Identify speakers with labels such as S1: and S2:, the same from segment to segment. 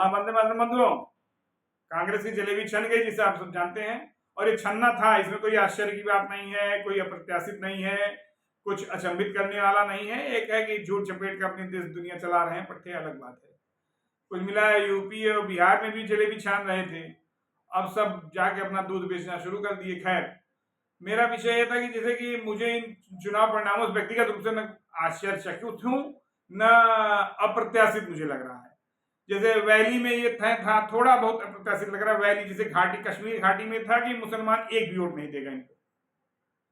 S1: हाँ, वंदे मातरम बंधुओं, कांग्रेस की जलेबी छन गई जिसे आप सब जानते हैं। और ये छनना था, इसमें कोई आश्चर्य की बात नहीं है, कोई अप्रत्याशित नहीं है, कुछ अचंभित करने वाला नहीं है। एक है कि झूठ चपेट के अपनी देश दुनिया चला रहे हैं, पट्टे अलग बात है। कुल मिला यूपी और बिहार में भी जलेबी छान रहे थे, अब सब जाके अपना दूध बेचना शुरू कर दिए। खैर, मेरा विषय ये था कि जैसे कि मुझे इन चुनाव परिणामों से व्यक्तिगत रूप से न आश्चर्यचकित हूं, न अप्रत्याशित मुझे लग रहा है। जैसे वैली में ये था थोड़ा बहुत अप्रत्याशित लग रहा है। वैली जैसे घाटी, कश्मीर घाटी में था कि मुसलमान एक भी वोट नहीं देगा इनको,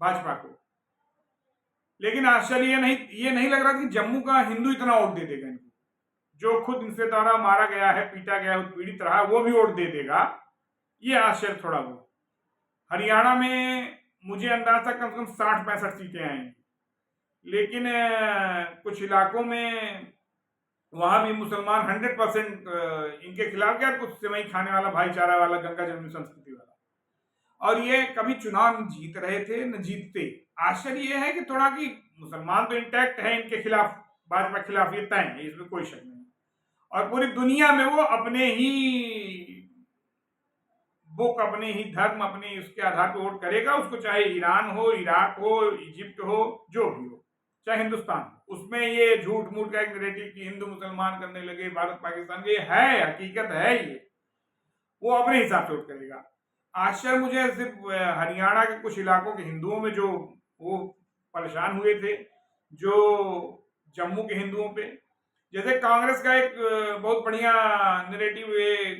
S1: भाजपा को। लेकिन आश्चर्य ये नहीं लग रहा कि जम्मू का हिंदू इतना वोट दे देगा इनको, जो खुद इनसे द्वारा मारा गया है, पीटा गया है, उत्पीड़ित रहा, वो भी वोट दे देगा। ये आश्चर्य थोड़ा बहुत। हरियाणा में मुझे अंदाज था कम से कम 60-65 सीटें आएंगी, लेकिन कुछ इलाकों में वहां भी मुसलमान 100% इनके खिलाफ गया। कुछ सेवई खाने वाला, भाईचारा वाला, गंगा जमुनी संस्कृति वाला। और ये कभी चुनाव न जीत रहे थे न जीतते। आश्चर्य ये है कि थोड़ा कि मुसलमान तो इंटैक्ट है इनके खिलाफ, भाजपा के खिलाफ, ये तय है, इसमें कोई शक नहीं। और पूरी दुनिया में वो अपने ही बुक, अपने ही धर्म, अपने उसके आधार पर वोट करेगा। उसको चाहे ईरान हो, इराक हो, इजिप्ट हो, जो भी हो, चाहे हिंदुस्तान हो। उसमें ये झूठ मूठ का एक नैरेटिव कि हिंदू मुसलमान करने लगे, भारत पाकिस्तान, ये है, हकीकत है ये। वो अपने हिसाब से वोट करेगा। आश्चर्य मुझे सिर्फ हरियाणा के कुछ इलाकों के हिंदुओं में, जो वो परेशान हुए थे, जो जम्मू के हिंदुओं पे। जैसे कांग्रेस का एक बहुत बढ़िया नैरेटिव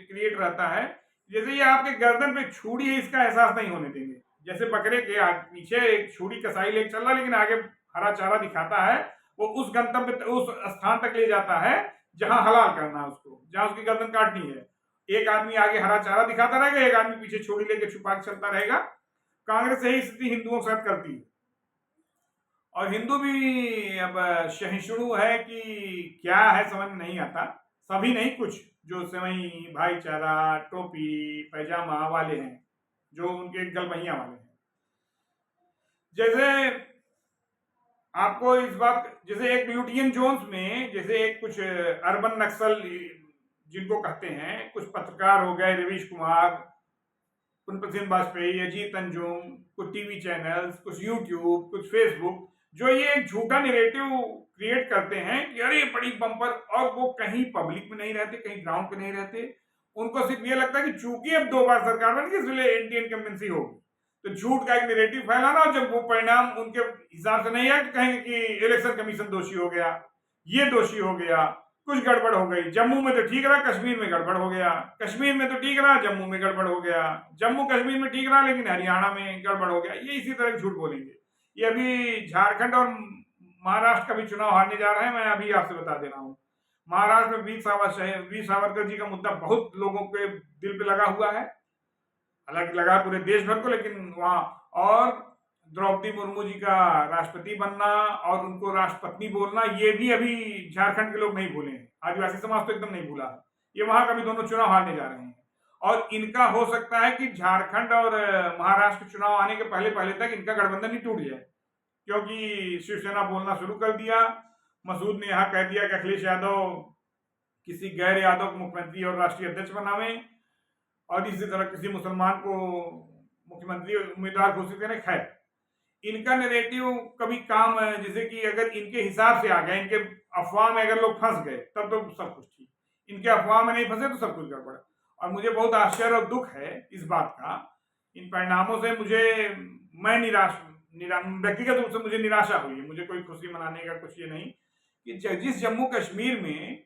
S1: क्रिएट रहता है, जैसे ये आपके गर्दन पे छुरी है इसका एहसास नहीं होने देंगे। जैसे बकरे के पीछे एक छुरी कसाई लेके चल रहा, लेकिन आगे हरा चारा दिखाता है, वो उस गंतव्य, उस स्थान तक ले जाता है जहां हलाल करना है उसको, जहां उसकी गर्दन काटनी है। एक आदमी आगे हरा चारा दिखाता रहेगा, एक आदमी पीछे छुरी लेके छुपा के चलता रहेगा। कांग्रेस यही स्थिति हिंदुओं के साथ करती है। और हिंदू भी अब सहिष्णु है कि क्या है समझ में नहीं आता। सभी नहीं, कुछ जो सेवई, भाईचारा, टोपी पैजामा वाले हैं, जो उनके गलबहिया वाले हैं। जैसे आपको इस बात, जैसे एक ल्यूटियन जोन्स में, जैसे एक कुछ अर्बन नक्सल जिनको कहते हैं, कुछ पत्रकार हो गए, रवीश कुमार, पुनप्रसिद्ध सिंह वाजपेयी, अजीत अंजुम, कुछ टीवी चैनल्स, कुछ यूट्यूब, कुछ फेसबुक, जो ये एक झूठा नैरेटिव क्रिएट करते हैं कि अरे बड़ी बम्पर, और वो कहीं पब्लिक में नहीं रहते, कहीं ग्राउंड पे नहीं रहते। उनको सिर्फ ये लगता है कि चूंकि अब 2 बार सरकार बन गई, इसलिए एंटी इनकम्बेंसी होगी, तो झूठ का एक नैरेटिव फैलाना। और जब वो परिणाम उनके हिसाब से नहीं आए तो कहेंगे कि इलेक्शन कमीशन दोषी हो गया, ये दोषी हो गया, कुछ गड़बड़ हो गई। जम्मू में तो ठीक रहा, कश्मीर में गड़बड़ हो गया, कश्मीर में तो ठीक रहा, जम्मू में गड़बड़ हो गया, जम्मू कश्मीर में ठीक रहा, लेकिन हरियाणा में गड़बड़ हो गया। ये इसी तरह झूठ बोलेंगे। ये अभी झारखंड और महाराष्ट्र का भी चुनाव हारने जा रहे हैं, मैं अभी आपसे बता दे रहा हूँ। महाराष्ट्र में वीर सावरकर जी का मुद्दा बहुत लोगों के दिल पे लगा हुआ है, हालांकि लगा पूरे देश भर को, लेकिन वहां, और द्रौपदी मुर्मू जी का राष्ट्रपति बनना और उनको राष्ट्रपत्नी बोलना, ये भी अभी झारखंड के लोग नहीं भूले हैं। आदिवासी समाज तो एकदम नहीं भूला है। ये वहां का भी दोनों चुनाव हारने जा रहे हैं। और इनका हो सकता है कि झारखंड और महाराष्ट्र चुनाव आने के पहले पहले तक इनका गठबंधन ही टूट जाए, क्योंकि शिवसेना बोलना शुरू कर दिया। मसूद ने यहाँ कह दिया कि अखिलेश यादव किसी गैर यादव को मुख्यमंत्री और राष्ट्रीय अध्यक्ष बनावे, और इसी तरह किसी मुसलमान को मुख्यमंत्री उम्मीदवार घोषित करें। खैर, इनका नैरेटिव कभी काम, जैसे कि अगर इनके हिसाब से आ गए, इनके अफवाह में अगर लोग फंस गए, तब तो सब कुछ ठीक। इनके अफवाह में नहीं फंसे तो सब कुछ गड़बड़। और मुझे बहुत आश्चर्य और दुख है इस बात का। इन परिणामों से मैं व्यक्तिगत रूप से मुझे निराशा हुई है। मुझे कोई खुशी मनाने का कुछ ये नहीं कि जिस जम्मू कश्मीर में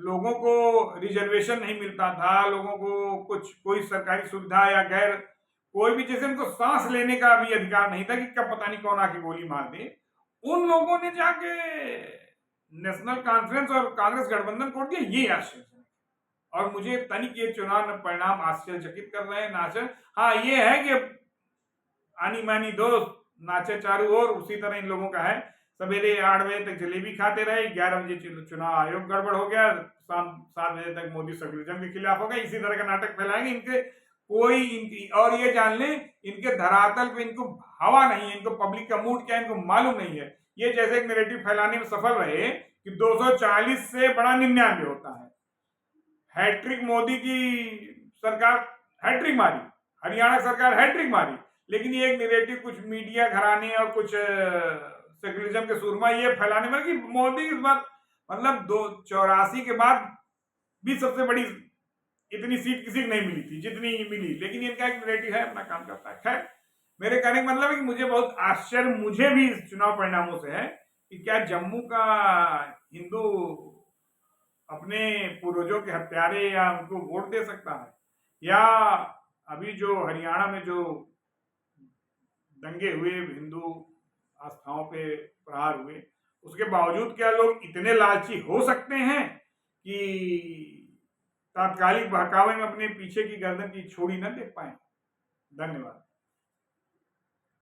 S1: लोगों को रिजर्वेशन नहीं मिलता था, लोगों को कोई सरकारी सुविधा या गैर कोई भी, जैसे उनको सांस लेने का भी अधिकार नहीं था कि कब पता नहीं कौन आके गोली मार दे, उन लोगों ने जाके नेशनल कॉन्फ्रेंस और कांग्रेस गठबंधन को दिया। ये आश्चर्य, और मुझे तनिक ये चुनाव परिणाम आश्चर्यचकित कर रहे हैं। नाचर, हाँ ये है कि आनी मानी दोस्त नाचे चारों ओर, उसी तरह इन लोगों का है। सवेरे 8 बजे तक जलेबी खाते रहे, 11 बजे चुनाव आयोग गड़बड़ हो गया, शाम 7 बजे तक मोदी सेकुलरिज्म के खिलाफ हो गए। इसी तरह का नाटक फैलाएंगे। इनकी और ये जान लें, इनके धरातल पे इनको हवा नहीं है, इनको पब्लिक का मूड क्या है इनको मालूम नहीं है। ये जैसे एक नैरेटिव फैलाने में सफल रहे कि 240 से बड़ा 99 होता है, हैट्रिक मोदी की सरकार हैट्रिक मारी, हरियाणा सरकार हैट्रिक मारी, लेकिन ये एक नैरेटिव कुछ मीडिया घराने और कुछ सेकुलरिज्म के सुरमा ये फैलाने में कि मोदी इस बार मतलब 84 के बाद भी सबसे बड़ी इतनी सीट किसी को नहीं मिली थी जितनी मिली, लेकिन इनका एक नैरेटिव है, अपना काम करता है। खैर, मेरे कहने का मतलब है कि मुझे बहुत आश्चर्य मुझे भी इस चुनाव परिणामों से है कि क्या जम्मू का हिंदू अपने पूर्वजों के हत्यारे या उनको वोट दे सकता है, या अभी जो हरियाणा में जो दंगे हुए, हिंदू आस्थाओं पे प्रहार हुए, उसके बावजूद क्या लोग इतने लालची हो सकते हैं कि तात्कालिक बहकावे में अपने पीछे की गर्दन की छोड़ी न देख पाए। धन्यवाद।